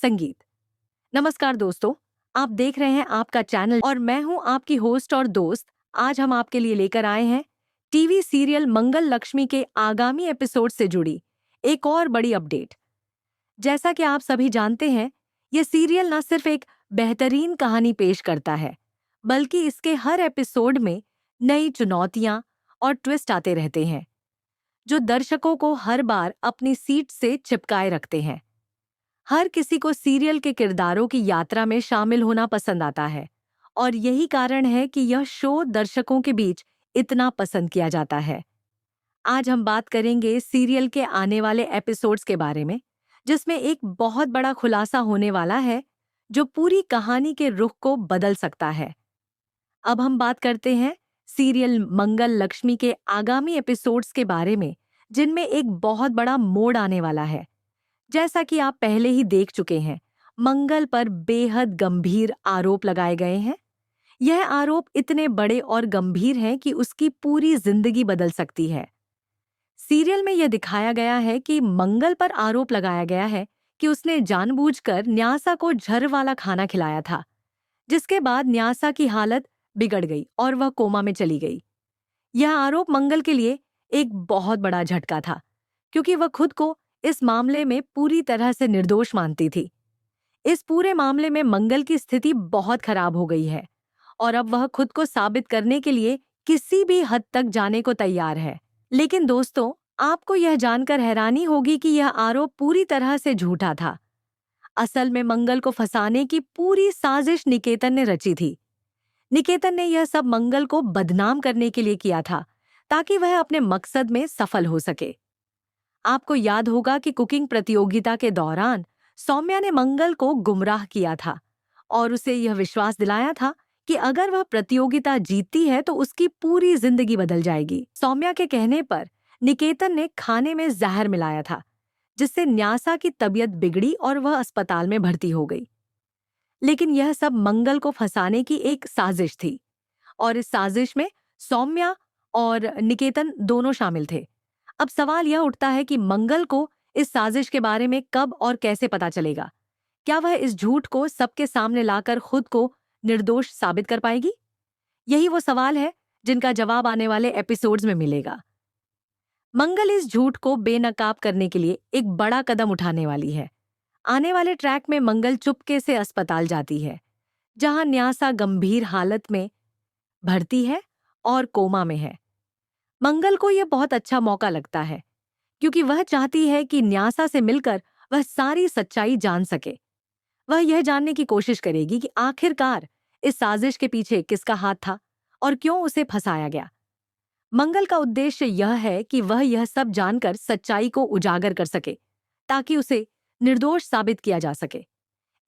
संगीत। नमस्कार दोस्तों, आप देख रहे हैं आपका चैनल और मैं हूं आपकी होस्ट और दोस्त। आज हम आपके लिए लेकर आए हैं टीवी सीरियल मंगल लक्ष्मी के आगामी एपिसोड से जुड़ी एक और बड़ी अपडेट। जैसा कि आप सभी जानते हैं, ये सीरियल न सिर्फ एक बेहतरीन कहानी पेश करता है, बल्कि इसके हर एपिसोड में नई चुनौतियां और ट्विस्ट आते रहते हैं, जो दर्शकों को हर बार अपनी सीट से चिपकाए रखते हैं। हर किसी को सीरियल के किरदारों की यात्रा में शामिल होना पसंद आता है और यही कारण है कि यह शो दर्शकों के बीच इतना पसंद किया जाता है। आज हम बात करेंगे सीरियल के आने वाले एपिसोड्स के बारे में, जिसमें एक बहुत बड़ा खुलासा होने वाला है जो पूरी कहानी के रुख को बदल सकता है। अब हम बात करते हैं सीरियल मंगल लक्ष्मी के आगामी एपिसोड्स के बारे में, जिनमें एक बहुत बड़ा मोड़ आने वाला है। जैसा कि आप पहले ही देख चुके हैं, मंगल पर बेहद गंभीर आरोप लगाए गए हैं। यह आरोप इतने बड़े और गंभीर हैं कि उसकी पूरी जिंदगी बदल सकती है। सीरियल में यह दिखाया गया है कि मंगल पर आरोप लगाया गया है कि उसने जानबूझकर न्यासा को जहर वाला खाना खिलाया था, जिसके बाद न्यासा की हालत बिगड़ गई और वह कोमा में चली गई। यह आरोप मंगल के लिए एक बहुत बड़ा झटका था, क्योंकि वह खुद को इस मामले में पूरी तरह से निर्दोष मानती थी। इस पूरे मामले में मंगल की स्थिति बहुत खराब हो गई है और अब वह खुद को साबित करने के लिए किसी भी हद तक जाने को तैयार है। लेकिन दोस्तों, आपको यह जानकर हैरानी होगी कि यह आरोप पूरी तरह से झूठा था। असल में मंगल को फंसाने की पूरी साजिश निकेतन ने रची थी। निकेतन ने यह सब मंगल को बदनाम करने के लिए किया था, ताकि वह अपने मकसद में सफल हो सके। आपको याद होगा कि कुकिंग प्रतियोगिता के दौरान सौम्या ने मंगल को गुमराह किया था और उसे यह विश्वास दिलाया था कि अगर वह प्रतियोगिता जीतती है तो उसकी पूरी जिंदगी बदल जाएगी। सौम्या के कहने पर निकेतन ने खाने में जहर मिलाया था, जिससे न्यासा की तबीयत बिगड़ी और वह अस्पताल में भर्ती हो गई। लेकिन यह सब मंगल को फंसाने की एक साजिश थी और इस साजिश में सौम्या और निकेतन दोनों शामिल थे। अब सवाल यह उठता है कि मंगल को इस साजिश के बारे में कब और कैसे पता चलेगा? क्या वह इस झूठ को सबके सामने लाकर खुद को निर्दोष साबित कर पाएगी? यही वो सवाल है जिनका जवाब आने वाले एपिसोड्स में मिलेगा। मंगल इस झूठ को बेनकाब करने के लिए एक बड़ा कदम उठाने वाली है। आने वाले ट्रैक में मंगल चुपके से अस्पताल जाती है, जहां न्यासा गंभीर हालत में भर्ती है और कोमा में है। मंगल को यह बहुत अच्छा मौका लगता है, क्योंकि वह चाहती है कि न्यासा से मिलकर वह सारी सच्चाई जान सके। वह यह जानने की कोशिश करेगी कि आखिरकार इस साजिश के पीछे किसका हाथ था और क्यों उसे फंसाया गया। मंगल का उद्देश्य यह है कि वह यह सब जानकर सच्चाई को उजागर कर सके, ताकि उसे निर्दोष साबित किया जा सके।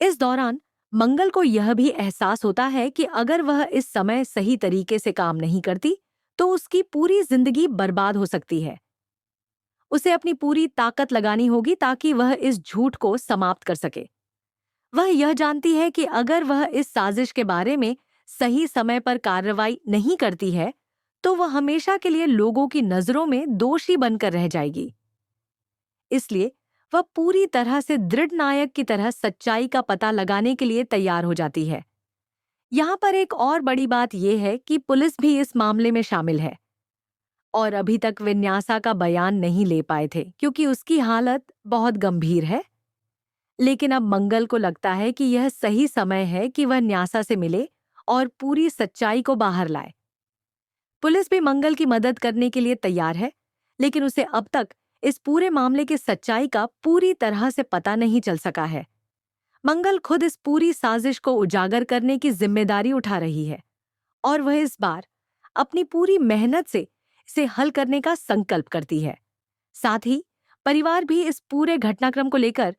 इस दौरान मंगल को यह भी एहसास होता है कि अगर वह इस समय सही तरीके से काम नहीं करती तो उसकी पूरी जिंदगी बर्बाद हो सकती है। उसे अपनी पूरी ताकत लगानी होगी ताकि वह इस झूठ को समाप्त कर सके। वह यह जानती है कि अगर वह इस साजिश के बारे में सही समय पर कार्रवाई नहीं करती है तो वह हमेशा के लिए लोगों की नजरों में दोषी बनकर रह जाएगी। इसलिए वह पूरी तरह से दृढ़ नायक की तरह सच्चाई का पता लगाने के लिए तैयार हो जाती है। यहाँ पर एक और बड़ी बात यह है कि पुलिस भी इस मामले में शामिल है और अभी तक वे न्यासा का बयान नहीं ले पाए थे, क्योंकि उसकी हालत बहुत गंभीर है। लेकिन अब मंगल को लगता है कि यह सही समय है कि वह न्यासा से मिले और पूरी सच्चाई को बाहर लाए। पुलिस भी मंगल की मदद करने के लिए तैयार है, लेकिन उसे अब तक इस पूरे मामले की सच्चाई का पूरी तरह से पता नहीं चल सका है। मंगल खुद इस पूरी साजिश को उजागर करने की जिम्मेदारी उठा रही है और वह इस बार अपनी पूरी मेहनत से इसे हल करने का संकल्प करती है। साथ ही परिवार भी इस पूरे घटनाक्रम को लेकर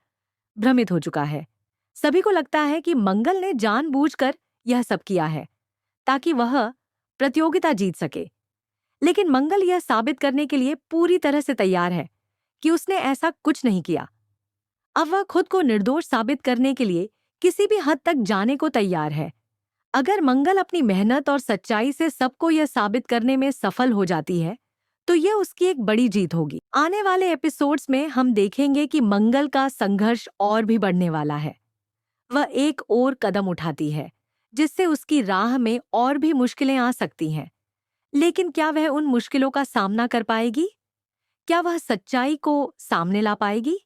भ्रमित हो चुका है। सभी को लगता है कि मंगल ने जानबूझकर यह सब किया है ताकि वह प्रतियोगिता जीत सके। लेकिन मंगल यह साबित करने के लिए पूरी तरह से तैयार है कि उसने ऐसा कुछ नहीं किया। अब वह खुद को निर्दोष साबित करने के लिए किसी भी हद तक जाने को तैयार है। अगर मंगल अपनी मेहनत और सच्चाई से सबको यह साबित करने में सफल हो जाती है तो यह उसकी एक बड़ी जीत होगी। आने वाले एपिसोड्स में हम देखेंगे कि मंगल का संघर्ष और भी बढ़ने वाला है। वह एक और कदम उठाती है, जिससे उसकी राह में और भी मुश्किलें आ सकती हैं। लेकिन क्या वह उन मुश्किलों का सामना कर पाएगी? क्या वह सच्चाई को सामने ला पाएगी?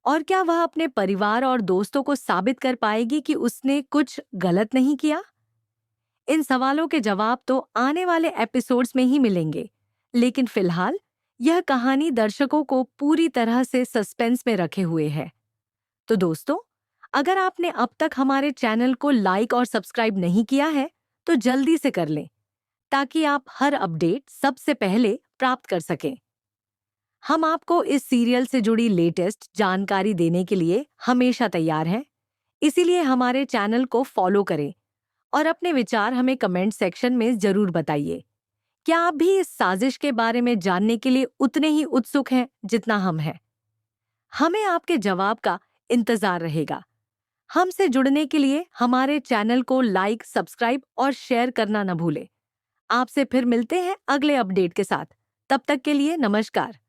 और क्या वह अपने परिवार और दोस्तों को साबित कर पाएगी कि उसने कुछ गलत नहीं किया? इन सवालों के जवाब तो आने वाले एपिसोड्स में ही मिलेंगे, लेकिन फिलहाल यह कहानी दर्शकों को पूरी तरह से सस्पेंस में रखे हुए है। तो दोस्तों, अगर आपने अब तक हमारे चैनल को लाइक और सब्सक्राइब नहीं किया है, तो जल्दी से कर लें, ताकि आप हर अपडेट सबसे पहले प्राप्त कर सकें। हम आपको इस सीरियल से जुड़ी लेटेस्ट जानकारी देने के लिए हमेशा तैयार हैं, इसीलिए हमारे चैनल को फॉलो करें और अपने विचार हमें कमेंट सेक्शन में जरूर बताइए। क्या आप भी इस साजिश के बारे में जानने के लिए उतने ही उत्सुक हैं जितना हम हैं? हमें आपके जवाब का इंतजार रहेगा। हमसे जुड़ने के लिए हमारे चैनल को लाइक, सब्सक्राइब और शेयर करना न भूलें। आपसे फिर मिलते हैं अगले अपडेट के साथ। तब तक के लिए नमस्कार।